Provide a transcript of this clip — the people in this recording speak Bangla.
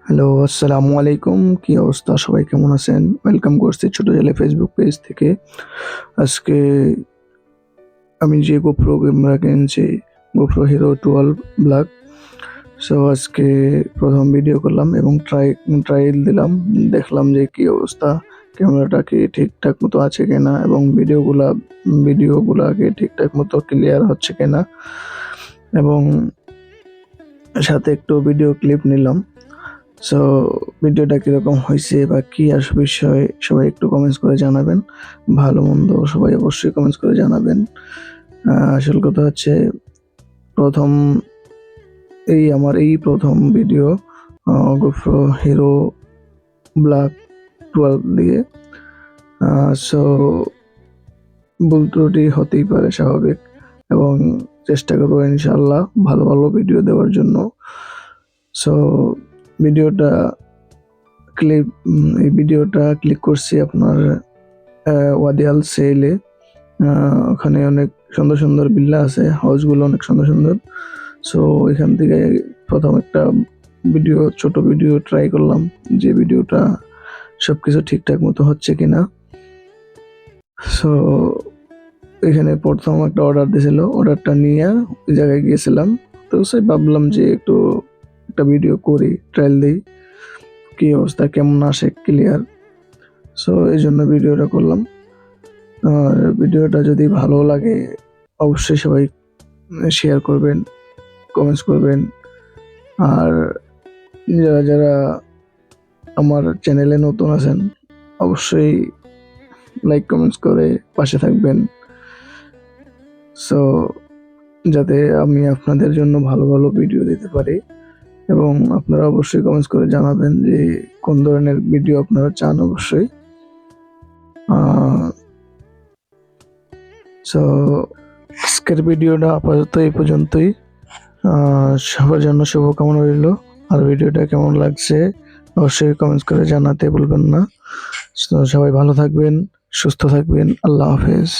হ্যালো, আসসালামু আলাইকুম। কি অবস্থা? সবাই কেমন আছেন? ওয়েলকাম করছি ছোট জেলে ফেসবুক পেজ থেকে। আজকে আমি যে GoPro ক্যামেরা কিনেছি, GoPro Hero 12 Black। সো আজকে প্রথম ভিডিও করলাম এবং ট্রায়াল দিলাম। দেখলাম যে কি অবস্থা, ক্যামেরাটা কি ঠিকঠাক মতো আছে কিনা এবং ভিডিওগুলা কি ঠিকঠাক মতো ক্লিয়ার হচ্ছে কিনা, এবং সাথে একটু ভিডিও ক্লিপ নিলাম। সো ভিডিওটা কীরকম হয়েছে বা কী বিষয় সবাই একটু কমেন্টস করে জানাবেন। ভালো মন্দ সবাই অবশ্যই কমেন্টস করে জানাবেন। আসল কথা হচ্ছে, প্রথম আমার প্রথম ভিডিও GoPro Hero Black 12 দিয়ে। সো ভুল ত্রুটি হতেই পারে, স্বাভাবিক, এবং চেষ্টা করবো ইনশাআল্লাহ ভালো ভালো ভিডিও দেওয়ার জন্য। সো ভিডিওটা ক্লিক করছি আপনার ওয়াদিয়াল সেলে। ওখানে অনেক সুন্দর সুন্দর বিল্লা আছে, হাউসগুলো অনেক সুন্দর সুন্দর। সো এখান থেকে প্রথম একটা ছোট ভিডিও ট্রাই করলাম, যে ভিডিওটা সব কিছু ঠিকঠাক মতো হচ্ছে কিনা। সো এখানে প্রথম একটা অর্ডার দিয়েছিল, অর্ডারটা নিয়ে ওই জায়গায় গিয়েছিলাম। তো সে ভাবলাম যে একটু একটা ভিডিও করি, ট্রায়াল দিই, কি অবস্থা, কেমন আসে ক্লিয়ার। সো এই জন্য ভিডিওটা করলাম। আর ভিডিওটা যদি ভালো লাগে অবশ্যই সবাই শেয়ার করবেন, কমেন্টস করবেন। আর যারা যারা আমার চ্যানেলে নতুন আছেন অবশ্যই লাইক কমেন্টস করে পাশে থাকবেন। সো যাতে আমি আপনাদের জন্য ভালো ভালো ভিডিও দিতে পারি, এবং আপনারা অবশ্যই কমেন্টস করে জানাবেন যে কোন ধরনের ভিডিও আপনারা চান অবশ্যই। সো আজকের ভিডিওটা আপাতত এই পর্যন্তই। সবার জন্য শুভকামনা রইল। আর ভিডিওটা কেমন লাগছে অবশ্যই কমেন্টস করে জানাতে ভুলবেন না। সবাই ভালো থাকবেন, সুস্থ থাকবেন। আল্লাহ হাফেজ।